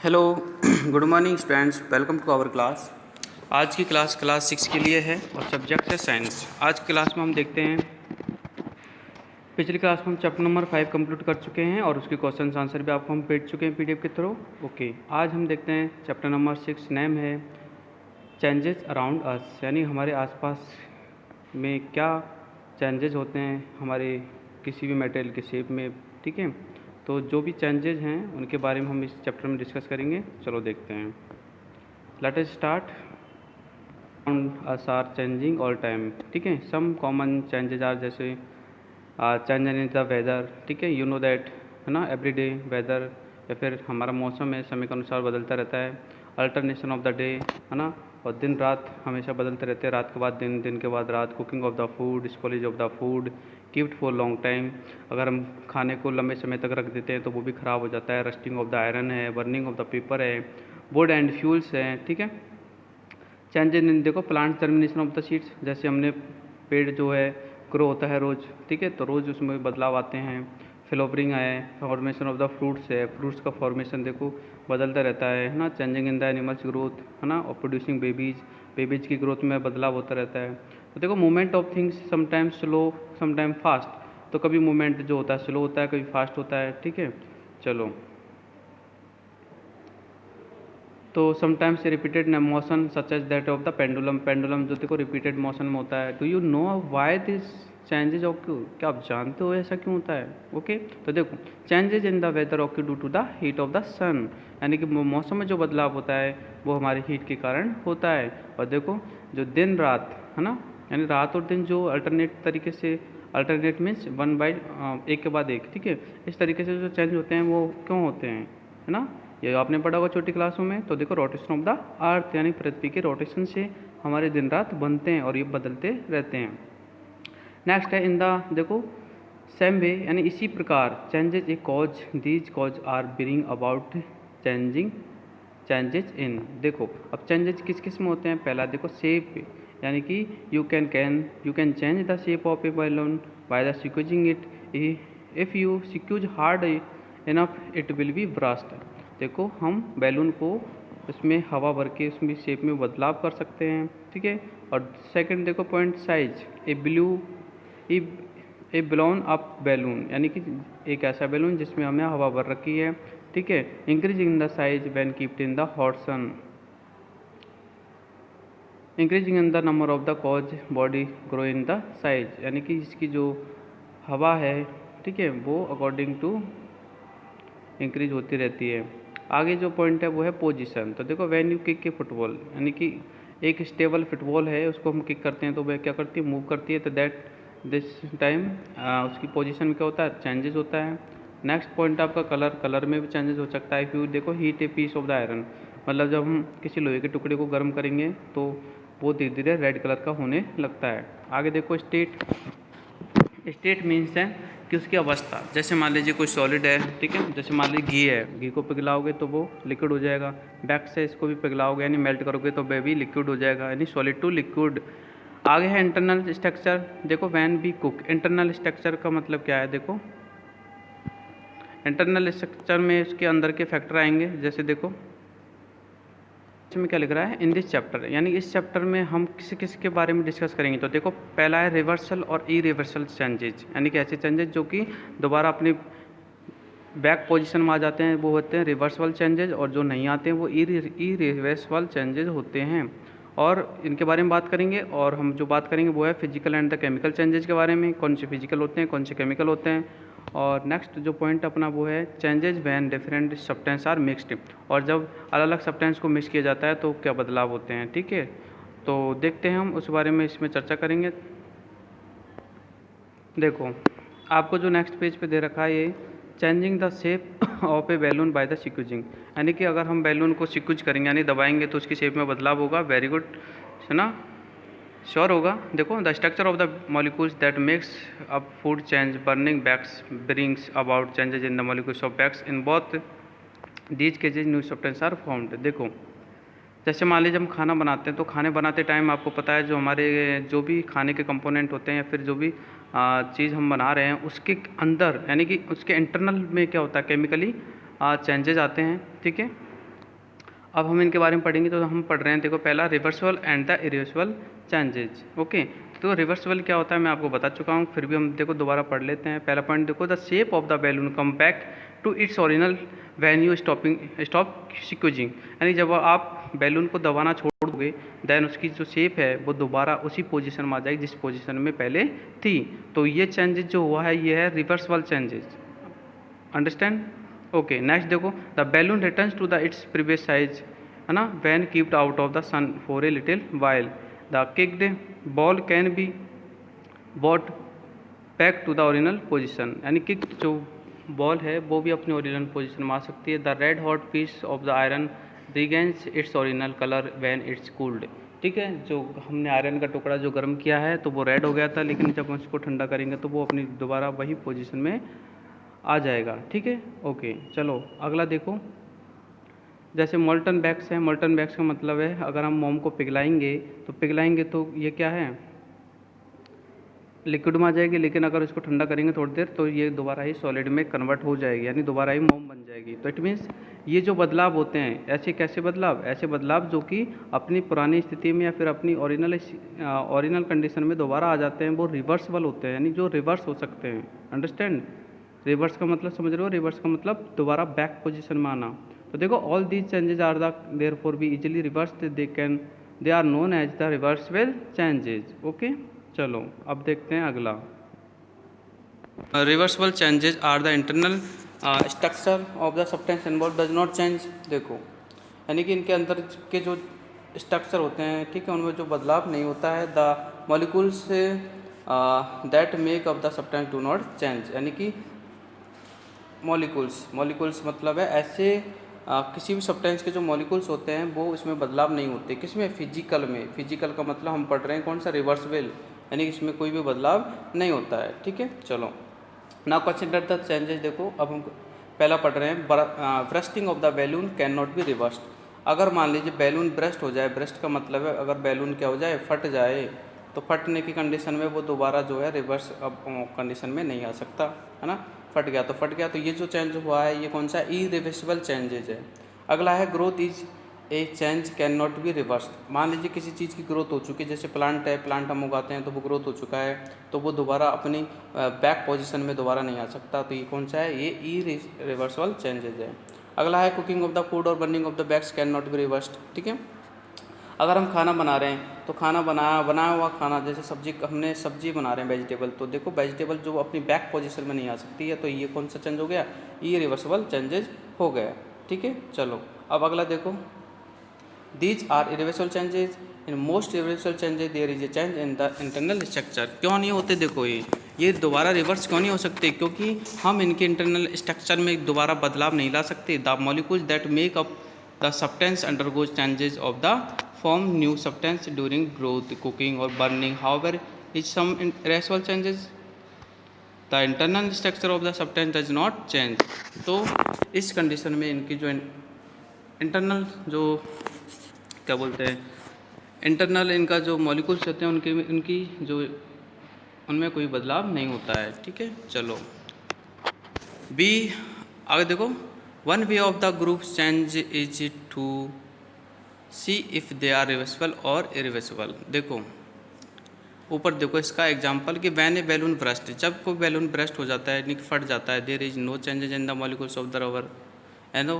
Hello good morning students, welcome to our class. आज की class 6 के लिए है और सब्जेक्ट है साइंस। आज की क्लास में हम देखते हैं, पिछली क्लास में हम चैप्टर नंबर 5 कंप्लीट कर चुके हैं और उसके क्वेश्चन आंसर भी आपको हम भेज चुके हैं पीडीएफ के थ्रू। ओके, आज हम देखते हैं चैप्टर नंबर 6, नेम है चेंजेस अराउंड अस, यानी हमारे आसपास में क्या चेंजेस होते हैं हमारे किसी भी मटेरियल के शेप में। ठीक है, तो जो भी चेंजेस हैं उनके बारे में हम इस चैप्टर में डिस्कस करेंगे। चलो देखते हैं। Let us start. Us are changing all time. ठीक है, सम कॉमन चेंजेस आर जैसे चेंज इन द वेदर। ठीक है, यू नो दैट, है ना, एवरीडे वेदर, या फिर हमारा मौसम है समय के अनुसार बदलता रहता है। अल्टरनेशन ऑफ द डे, है ना, और दिन रात हमेशा बदलते रहते हैं, रात के बाद दिन, दिन के बाद रात। Cooking of the food, spoilage of the food, kept for long time. अगर हम खाने को लंबे समय तक रख देते हैं तो वो भी ख़राब हो जाता है। रस्टिंग ऑफ द आयरन है, बर्निंग ऑफ द पेपर है, वुड एंड फ्यूल्स है। ठीक है, चेंज इन, देखो, plant termination of the seeds, जैसे हमने पेड़ जो है ग्रो होता है रोज़। ठीक है, तो रोज़ उसमें बदलाव आते हैं। फ्लावरिंग है, फॉर्मेशन ऑफ द फ्रूट्स है, फ्रूट्स का फॉर्मेशन देखो बदलता रहता है ना। Changing in the animals growth, है ना, और प्रोड्यूसिंग बेबीज, बेबीज की ग्रोथ में बदलाव होता रहता है। तो देखो, movement of things sometimes slow sometime fast. तो कभी मूवमेंट जो होता है स्लो होता है, कभी फास्ट होता है। ठीक है, चलो, तो sometimes repeated motion such as that of the pendulum. Pendulum जो देखो रिपीटेड मोशन में होता है। Do you know why this changes occur, क्या आप जानते हो ऐसा क्यों होता है? ओके, तो देखो, changes in the weather occur due to the heat of the sun, यानी कि मौसम में जो बदलाव होता है वो हमारी हीट के कारण होता है। और देखो, जो दिन रात, है ना, यानी रात और दिन जो अल्टरनेट तरीके से, अल्टरनेट मीन्स वन बाई एक के बाद एक। ठीक है, इस तरीके से जो चेंज होते हैं वो क्यों होते हैं, है ना, ये आपने पढ़ा होगा छोटी क्लासों में। तो देखो, रोटेशन ऑफ द अर्थ, यानी पृथ्वी के रोटेशन से हमारे दिन रात बनते हैं और ये बदलते रहते हैं। नेक्स्ट है इन द, देखो, सेम वे, यानी इसी प्रकार changes a cause, these cause are bring about changing changes in. देखो, अब चेंजेज किस किस में होते हैं? पहला देखो शेप, यानी कि you can change the shape of a balloon by the squeezing it. If you squeeze hard enough it will be burst. देखो, हम बैलून को उसमें हवा भर के उसमें शेप में बदलाव कर सकते हैं। ठीक है, और सेकंड देखो पॉइंट, साइज, ए ब्लोन अप बैलून, यानी कि एक ऐसा बैलून जिसमें हमें हवा भर रखी है। ठीक है, increasing in the size when keeped in the hot sun, increasing in the number of the cause body grow in the size, यानी कि इसकी जो हवा है, ठीक है, वो अकॉर्डिंग टू इंक्रीज होती रहती है। आगे जो पॉइंट है वो है पोजीशन। तो देखो, when you kick a football, यानी कि एक स्टेबल फुटबॉल है, उसको हम किक करते हैं तो वह क्या करती है, मूव करती है। तो दैट दिस टाइम उसकी पोजीशन में क्या होता है, चेंजेस होता है। नेक्स्ट पॉइंट आपका कलर, कलर में भी चेंजेस हो सकता है। फिर देखो, heat a piece of the iron, मतलब जब हम किसी लोहे के टुकड़े को गर्म करेंगे तो वो धीरे धीरे रेड कलर का होने लगता है। आगे देखो, स्टेट, स्टेट मीन्स है कि उसकी अवस्था, जैसे मान लीजिए कोई सॉलिड है, ठीक है, जैसे मान लीजिए घी है, घी को पिघलाओगे तो वो लिक्विड हो जाएगा। वैक्स है, इसको भी पिघलाओगे यानी मेल्ट करोगे तो वह भी लिक्विड हो जाएगा, यानी सॉलिड टू लिक्विड। आगे है इंटरनल स्ट्रक्चर। देखो, when we cook, internal structure का मतलब क्या है? देखो, इंटरनल स्ट्रक्चर में इसके अंदर के फैक्टर आएंगे। जैसे देखो में क्या लिख रहा है इन दिस चैप्टर, यानी इस चैप्टर में हम किस किस के बारे में डिस्कस करेंगे। तो देखो, पहला है रिवर्सल और इरिवर्सल चेंजेज, यानी कि ऐसे चेंजेज जो कि दोबारा अपनी बैक पोजीशन में आ जाते हैं, वो होते हैं रिवर्सल चेंजेज, और जो नहीं आते हैं वो इरिवर्सल चेंजेज होते हैं। और इनके बारे में बात करेंगे। और हम जो बात करेंगे वो है physical and the chemical changes के बारे में, कौन से फिजिकल होते हैं, कौन से केमिकल होते हैं। और नेक्स्ट जो पॉइंट अपना वो है changes when different substance are mixed, और जब अलग अलग सब्सटेंस को मिक्स किया जाता है तो क्या बदलाव होते हैं। ठीक है, तो देखते हैं, हम उस बारे में इसमें चर्चा करेंगे। देखो, आपको जो नेक्स्ट पेज पे दे रखा है ये changing the shape of a balloon by the squeezing, यानी कि अगर हम बैलून को सिक्यूज करेंगे यानी दबाएंगे तो उसकी शेप में बदलाव होगा। वेरी गुड, है ना, श्योर होगा। देखो, the structure of the molecules that makes up food change, burning wax brings about changes in the molecules of wax, in both these cases new substance are formed. देखो, जैसे मान लीजिए हम खाना बनाते हैं तो खाने बनाते टाइम आपको पता है जो हमारे जो भी खाने के कंपोनेंट होते हैं या फिर जो भी चीज़ हम बना रहे हैं उसके अंदर, यानी कि उसके इंटरनल में क्या होता है, केमिकली चेंजेज आते हैं। ठीक है, अब हम इनके बारे में पढ़ेंगे। तो हम पढ़ रहे हैं, देखो पहला reversible and the irreversible changes. Okay, तो रिवर्सिबल क्या होता है मैं आपको बता चुका हूँ, फिर भी हम देखो दोबारा पढ़ लेते हैं। पहला पॉइंट देखो, the shape of the balloon come back to its original when you stop squeezing, यानी जब आप बैलून को दबाना छोड़ दोगे देन उसकी जो शेप है वो दोबारा उसी पोजीशन में आ जाएगी जिस पोजीशन में पहले थी। तो ये चेंजेज जो हुआ है ये है reversible changes. Understand? Okay, next देखो, the balloon returns to the its previous size, है ना, when kept out of the sun for a little while. The kicked ball can be bought back to the original position, यानी kick जो ball है वो भी अपनी original position में आ सकती है। The red hot piece of the iron regains its original colour when it's cooled. ठीक है, जो हमने आयरन का टुकड़ा जो गर्म किया है तो वो रेड हो गया था, लेकिन जब हम उसको ठंडा करेंगे तो वो अपनी दोबारा वही पोजीशन में आ जाएगा। ठीक है, ओके चलो अगला देखो, जैसे मोल्टन वैक्स है। मोल्टन वैक्स का मतलब है अगर हम मोम को पिघलाएंगे तो ये क्या है, लिक्विड में आ जाएगी, लेकिन अगर इसको ठंडा करेंगे थोड़ी देर तो ये दोबारा ही सॉलिड में कन्वर्ट हो जाएगी, यानी दोबारा ही मोम बन जाएगी। तो इट मीन्स ये जो बदलाव होते हैं ऐसे कैसे बदलाव, ऐसे बदलाव जो कि अपनी पुरानी स्थिति में या फिर अपनी ओरिजिनल कंडीशन में दोबारा आ जाते हैं, वो रिवर्सिबल होते हैं, यानी जो रिवर्स हो सकते हैं। अंडरस्टैंड? रिवर्स का मतलब समझ रहे हो? रिवर्स का मतलब दोबारा बैक पोजीशन में आना। तो देखो, all these changes are the therefore be easily reversed, they are known as the reversible changes. Okay, चलो अब देखते हैं अगला। Reversible changes are the internal structure of the substance involve does not change. देखो, यानी कि इनके अंदर के जो स्ट्रक्चर होते हैं, ठीक है, उनमें जो बदलाव नहीं होता है। The molecules that make up the substance do not change, यानी कि मॉलिक्यूल्स मतलब है ऐसे किसी भी सब्सटेंस के जो मॉलिक्यूल्स होते हैं वो इसमें बदलाव नहीं होते। किसमें? फिजिकल में। फिजिकल का मतलब हम पढ़ रहे हैं कौन सा, रिवर्सिबल, यानी कि इसमें कोई भी बदलाव नहीं होता है। ठीक है, चलो नाउ कंसिडर द चेंजेस। देखो अब हम पहला पढ़ रहे हैं, bursting of the balloon can not be reversed. अगर मान लीजिए बैलून ब्रस्ट हो जाए, ब्रस्ट का मतलब है अगर बैलून क्या हो जाए, फट जाए, तो फटने की कंडीशन में वो दोबारा जो है रिवर्स अब कंडीशन में नहीं आ सकता, है ना। फट गया तो फट गया। तो ये जो चेंज हुआ है ये कौन सा, इरिवर्सिबल चेंजेज है। अगला है growth is a change can not be reversed. मान लीजिए किसी चीज़ की ग्रोथ हो चुकी है, जैसे प्लांट है, प्लांट हम उगाते हैं तो वो ग्रोथ हो चुका है, तो वो दोबारा अपनी बैक पोजीशन में दोबारा नहीं आ सकता। तो ये कौन सा है, ये इरिवर्सिबल चेंजेज है। अगला है कुकिंग ऑफ द फूड और burning of the bags can not be reversed. ठीक है, अगर हम खाना बना रहे हैं तो खाना बनाया हुआ खाना, जैसे हमने सब्जी बना रहे हैं वेजिटेबल, तो देखो वेजिटेबल जो अपनी बैक पोजीशन में नहीं आ सकती है, तो ये कौन सा चेंज हो गया, ये रिवर्सिबल चेंजेज हो गया। ठीक है, चलो अब अगला देखो, these are irreversible changes. In most irreversible changes there is a change in the internal structure. क्यों नहीं होते, देखो ये दोबारा रिवर्स क्यों नहीं हो सकते, क्योंकि हम इनके इंटरनल स्ट्रक्चर में दोबारा बदलाव नहीं ला सकते। The molecules that make up the substance undergoes changes of the form new substance during growth, cooking or burning. However, is some irreversible changes, the internal structure of the substance does not change. तो इस condition में इनकी जो internal जो क्या बोलते हैं, internal इनका जो मॉलिक्यूल्स होते हैं उनकी जो उनमें कोई बदलाव नहीं होता है। ठीक है, चलो बी आगे देखो, one way of the group change is to see if they are reversible और इरिवर्सिबल। देखो ऊपर देखो इसका एग्जांपल कि वैन ए बैलून ब्रस्ट, जब कोई बैलून ब्रस्ट हो जाता है यानी कि फट जाता है, there is no changes in the molecules of the rubber, है नो।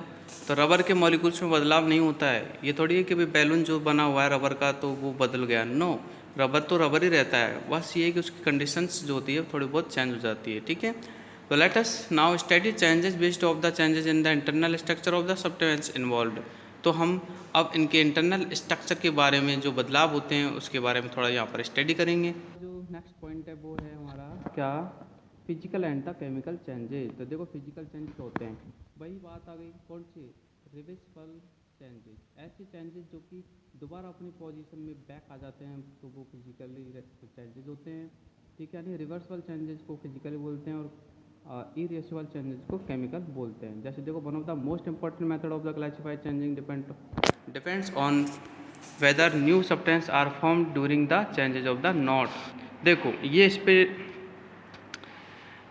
तो रबर के मॉलिक्यूल्स में बदलाव नहीं होता है। ये थोड़ी है कि भाई बैलून जो बना हुआ है रबर का तो वो बदल गया, नो, रबर तो रबर ही रहता है, बस ये है कि उसकी कंडीशंस जो होती है थोड़ी बहुत चेंज हो जाती है। ठीक है, तो let us now study changes based of the changes in the internal structure of the substance involved. तो हम अब इनके इंटरनल स्ट्रक्चर के बारे में जो बदलाव होते हैं उसके बारे में थोड़ा यहाँ पर स्टडी करेंगे। जो नेक्स्ट पॉइंट है वो है हमारा क्या, physical and the chemical changes. तो देखो फिजिकल चेंजेस होते हैं, वही बात आ गई कौन सी, रिवर्सिबल चेंजेस, ऐसे चेंजेस जो कि दोबारा अपनी पोजीशन में बैक आ जाते हैं तो वो फिजिकली चेंजेस होते हैं। ठीक है, यानी रिवर्सिबल चेंजेस को फिजिकली बोलते हैं और इरिवर्सिबल चेंजेस को केमिकल बोलते हैं। जैसे देखो, one of the most important method of the classified changing depends on whether new substance are form during the changes of the not. देखो ये इस पे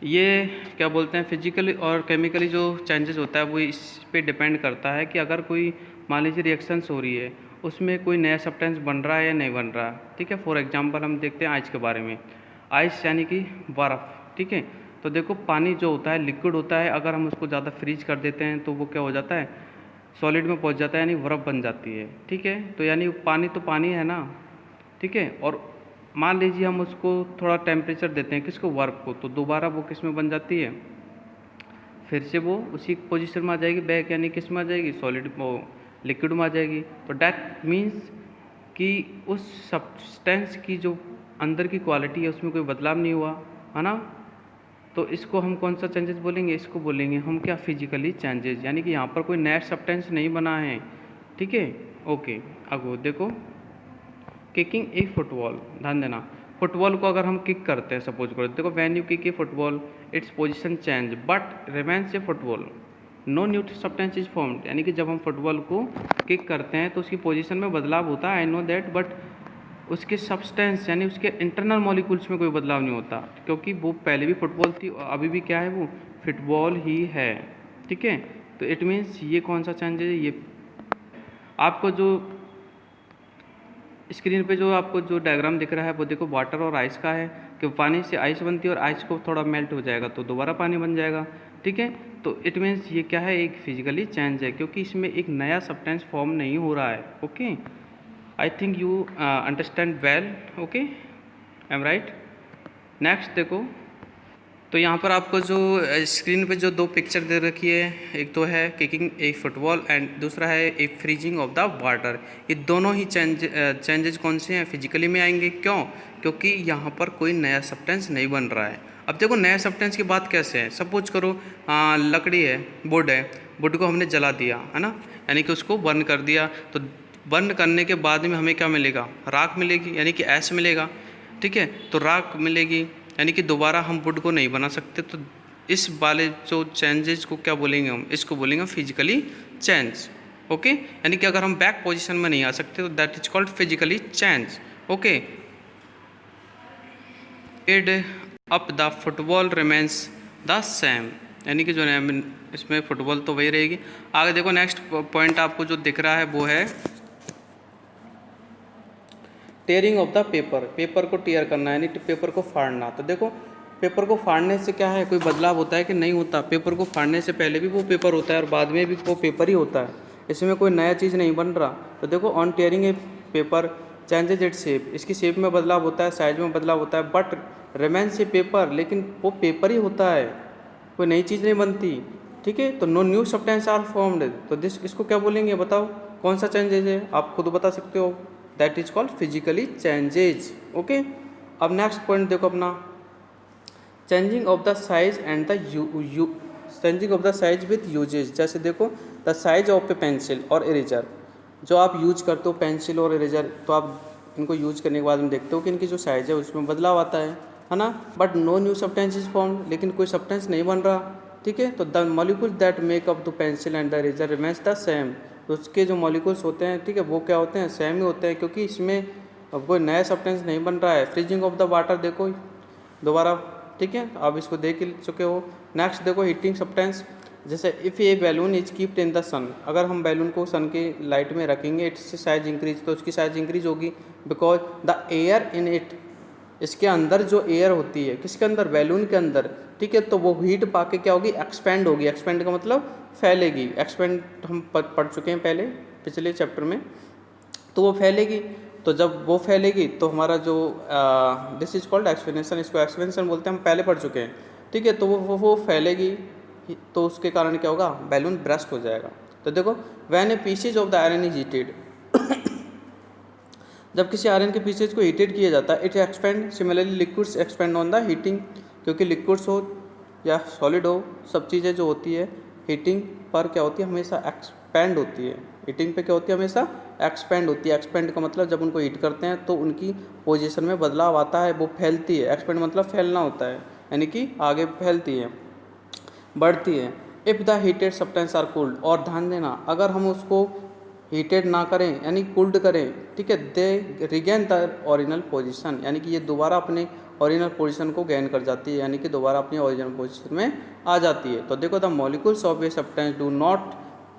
ये क्या बोलते हैं, फिजिकली और केमिकली जो चेंजेस होता है वो इस पे डिपेंड करता है कि अगर कोई मान लीजिए रिएक्शंस हो रही है, उसमें कोई नया सब्सटेंस बन रहा है या नहीं बन रहा है। ठीक है, फॉर एग्जांपल हम देखते हैं आइस के बारे में। आइस यानी कि बर्फ़। ठीक है, तो देखो पानी जो होता है लिक्विड होता है, अगर हम उसको ज़्यादा फ्रीज कर देते हैं तो वो क्या हो जाता है, सॉलिड में पहुंच जाता है, यानी बर्फ़ बन जाती है। ठीक है, तो यानी पानी तो पानी है ना। ठीक है, और मान लीजिए हम उसको थोड़ा टेम्परेचर देते हैं, किसको, बर्फ़ को, तो दोबारा वो किस में बन जाती है, फिर से वो उसी पोजीशन में आ जाएगी बैक, यानी किस में आ जाएगी, सॉलिड वो लिक्विड में आ जाएगी। तो डैट मीन्स कि उस सब्सटेंस की जो अंदर की क्वालिटी है उसमें कोई बदलाव नहीं हुआ, है ना। तो इसको हम कौन सा चेंजेस बोलेंगे, इसको बोलेंगे हम क्या, फिजिकली चेंजेस, यानी कि यहाँ पर कोई नया सब्सटेंस नहीं बना है। ठीक है, ओके। अब देखो किकिंग ए फुटबॉल, ध्यान देना, फुटबॉल को अगर हम किक करते हैं, सपोज करो, देखो when you kick a football its position change but remains a football, no new substance is formed, यानी कि जब हम फुटबॉल को किक करते हैं तो उसकी पोजीशन में बदलाव होता है, आई नो दैट, बट उसके सब्सटेंस यानी उसके इंटरनल मॉलिक्यूल्स में कोई बदलाव नहीं होता, क्योंकि वो पहले भी फुटबॉल थी और अभी भी क्या है, वो फुटबॉल ही है। ठीक है, तो इट मीन्स ये कौन सा चेंज है, ये आपको जो स्क्रीन पे जो आपको जो डायग्राम दिख रहा है वो देखो वाटर और आइस का है, कि पानी से आइस बनती है और आइस को थोड़ा मेल्ट हो जाएगा तो दोबारा पानी बन जाएगा। ठीक है, तो इट मीन्स ये क्या है, एक फिजिकली चेंज है, क्योंकि इसमें एक नया सब्सटेंस फॉर्म नहीं हो रहा है। Okay, I think you understand well. Okay, I am right. Next देखो, तो यहाँ पर आपको जो स्क्रीन पे जो दो पिक्चर दे रखी है, एक तो है किकिंग ए फुटबॉल एंड दूसरा है ए फ्रीजिंग ऑफ द वाटर। ये दोनों ही चेंजेस कौन से हैं, फिजिकली में आएंगे। क्यों, क्योंकि यहाँ पर कोई नया सब्सटेंस नहीं बन रहा है। अब देखो नया सब्सटेंस की बात कैसे है, सपोज करो लकड़ी है, वुड है, वुड को हमने जला दिया, है ना, यानी कि उसको बर्न कर दिया, तो बर्न करने के बाद में हमें क्या मिलेगा, राख मिलेगी, यानी कि ऐश मिलेगा। ठीक है, तो राख मिलेगी, यानी कि दोबारा हम वुड को नहीं बना सकते। तो इस वाले जो चेंजेस को क्या बोलेंगे, हम इसको बोलेंगे फिजिकली चेंज। ओके, यानी कि अगर हम बैक पोजीशन में नहीं आ सकते तो that is called physically change. Okay, add up the football remains the same, यानी कि जो है इसमें फुटबॉल तो वही रहेगी। आगे देखो नेक्स्ट पॉइंट आपको जो दिख रहा है वो है tearing of the paper, paper को टेयर करना, यानी पेपर को फाड़ना। तो देखो पेपर को फाड़ने से क्या है, कोई बदलाव होता है कि नहीं होता, पेपर को फाड़ने से पहले भी वो पेपर होता है और बाद में भी वो पेपर ही होता है, इसमें कोई नया चीज़ नहीं बन रहा। तो देखो on tearing a paper changes it shape, इसकी शेप में बदलाव होता है, साइज में बदलाव होता है, बट रिमेन्स ए पेपर, लेकिन वो पेपर ही होता है, कोई नई चीज़ नहीं बनती। ठीक है, तो no new substance are formed, तो इसको क्या बोलेंगे, बताओ कौन सा चेंजेज है, आप खुद बता सकते हो, that is called physically changes. Okay, अब नेक्स्ट पॉइंट देखो अपना, changing of the size and the changing of the size with uses. जैसे देखो the size of a pencil और इरेजर, जो आप यूज करते हो पेंसिल और इरेजर, तो आप इनको यूज करने के बाद में देखते हो कि इनकी जो साइज है उसमें बदलाव आता है ना, but no new substance is formed, लेकिन कोई सब्सटेंस नहीं बन रहा। ठीक है, तो the molecule that make up the pencil and the eraser remains the same, तो उसके जो मॉलिक्यूल्स होते हैं, ठीक है, वो क्या होते हैं, सेम ही होते हैं, क्योंकि इसमें कोई नया सब्सटेंस नहीं बन रहा है। फ्रीजिंग ऑफ द वाटर देखो दोबारा, ठीक है, आप इसको देख चुके हो। नेक्स्ट देखो हीटिंग सब्सटेंस, जैसे if a balloon is kept in the sun, अगर हम बैलून को सन की लाइट में रखेंगे, इट्स साइज इंक्रीज, तो उसकी साइज इंक्रीज होगी, because the air in it, इसके अंदर जो एयर होती है, किसके अंदर, बैलून के अंदर, ठीक है, तो वो हीट पाके क्या होगी, एक्सपेंड होगी, एक्सपेंड का मतलब फैलेगी, एक्सपेंड हम पढ़ चुके हैं पहले पिछले चैप्टर में, तो वो फैलेगी, तो जब वो फैलेगी तो हमारा जो दिस इज कॉल्ड एक्सपेंशन, इसको एक्सपेंशन बोलते हैं, हम पहले पढ़ चुके हैं। ठीक है, तो वो फैलेगी, तो उसके कारण क्या होगा, बैलून ब्रस्ट हो जाएगा। तो देखो when A pieces of the iron is heated, जब किसी आयरन के पीसेज को हीटेड किया जाता है, it expand, similarly liquids expand on the heating, क्योंकि लिक्विड्स हो या सॉलिड हो, सब चीज़ें जो होती है हीटिंग पर क्या होती है, हमेशा एक्सपेंड होती है, हीटिंग पे क्या होती है, हमेशा एक्सपेंड होती है। एक्सपेंड का मतलब जब उनको हीट करते हैं तो उनकी पोजीशन में बदलाव आता है, वो फैलती है, एक्सपेंड मतलब फैलना होता है, यानी कि आगे फैलती है, बढ़ती है। If the heated substance are cooled, और ध्यान देना अगर हम उसको हीटेड ना करें यानी कूल्ड करें, ठीक है, दे रिगेन द ओरिजिनल पोजीशन, यानी कि ये दोबारा अपने ओरिजिनल पोजीशन को गेन कर जाती है, यानी कि दोबारा अपनी ओरिजिनल पोजीशन में आ जाती है। तो देखो the molecules of a substance do not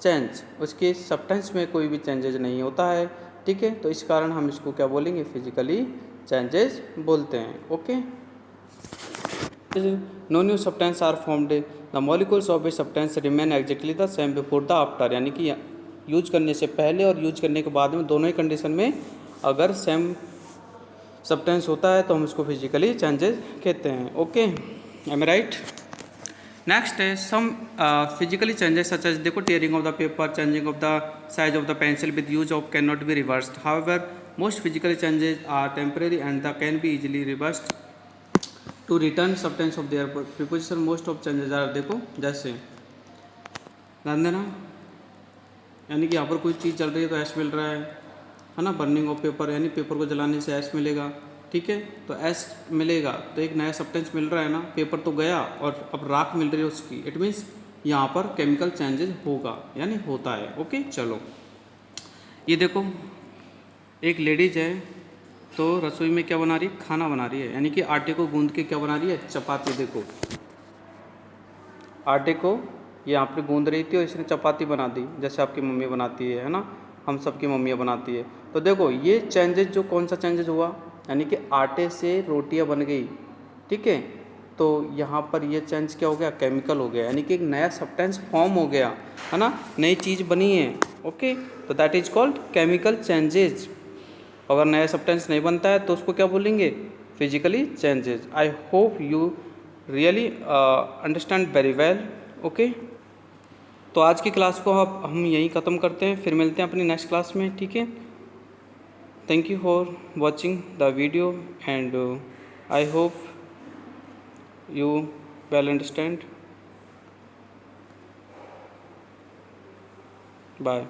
change, उसके सब्सटेंस में कोई भी चेंजेज नहीं होता है, ठीक है, तो इस कारण हम इसको क्या बोलेंगे, फिजिकली चेंजेस बोलते हैं। Okay, no new substance are formed, the molecules of a substance remain exactly the same before the after, यानी कि यूज करने से पहले और यूज करने के बाद में दोनों ही कंडीशन में अगर सेम सब्सटेंस होता है तो हम उसको फिजिकली चेंजेस कहते हैं। Okay, am I right. Next है some physically changes such as, देखो tearing of the paper, changing of the size of the pencil with use of can not be reversed, however most physically changes are temporary and the can be easily reversed to return substance of their preposition, most of changes are, देखो जैसे ध्यान देना, यानी कि यहाँ पर कोई चीज़ चल रही है तो एस मिल रहा है ना, बर्निंग ऑफ पेपर, यानी पेपर को जलाने से एस मिलेगा, ठीक है, तो एस मिलेगा तो एक नया सब्सटेंस मिल रहा है ना, पेपर तो गया और अब राख मिल रही है उसकी, इट मीन्स यहाँ पर केमिकल चेंजेस होगा यानी होता है। ओके, चलो ये देखो एक लेडीज है तो रसोई में क्या बना रही है, खाना बना रही है, यानी कि आटे को गूंद के क्या बना रही है, चपाती। देखो आटे को यहाँ पर गूंद रही थी और इसने चपाती बना दी, जैसे आपकी मम्मी बनाती है ना, हम सबकी मम्मियाँ बनाती है। तो देखो ये चेंजेस जो कौन सा चेंजेस हुआ, यानी कि आटे से रोटियाँ बन गई, ठीक है, तो यहाँ पर ये चेंज क्या हो गया, केमिकल हो गया, यानी कि एक नया सब्सटेंस फॉर्म हो गया है ना, नई चीज़ बनी है। ओके, तो that is called chemical changes. अगर नया सब्सटेंस नहीं बनता है तो उसको क्या बोलेंगे, physically changes. I hope you really understand very well. Okay, तो आज की क्लास को अब हम यहीं ख़त्म करते हैं, फिर मिलते हैं अपनी नेक्स्ट क्लास में, ठीक है। Thank you for watching the video and I hope you well understand. Bye.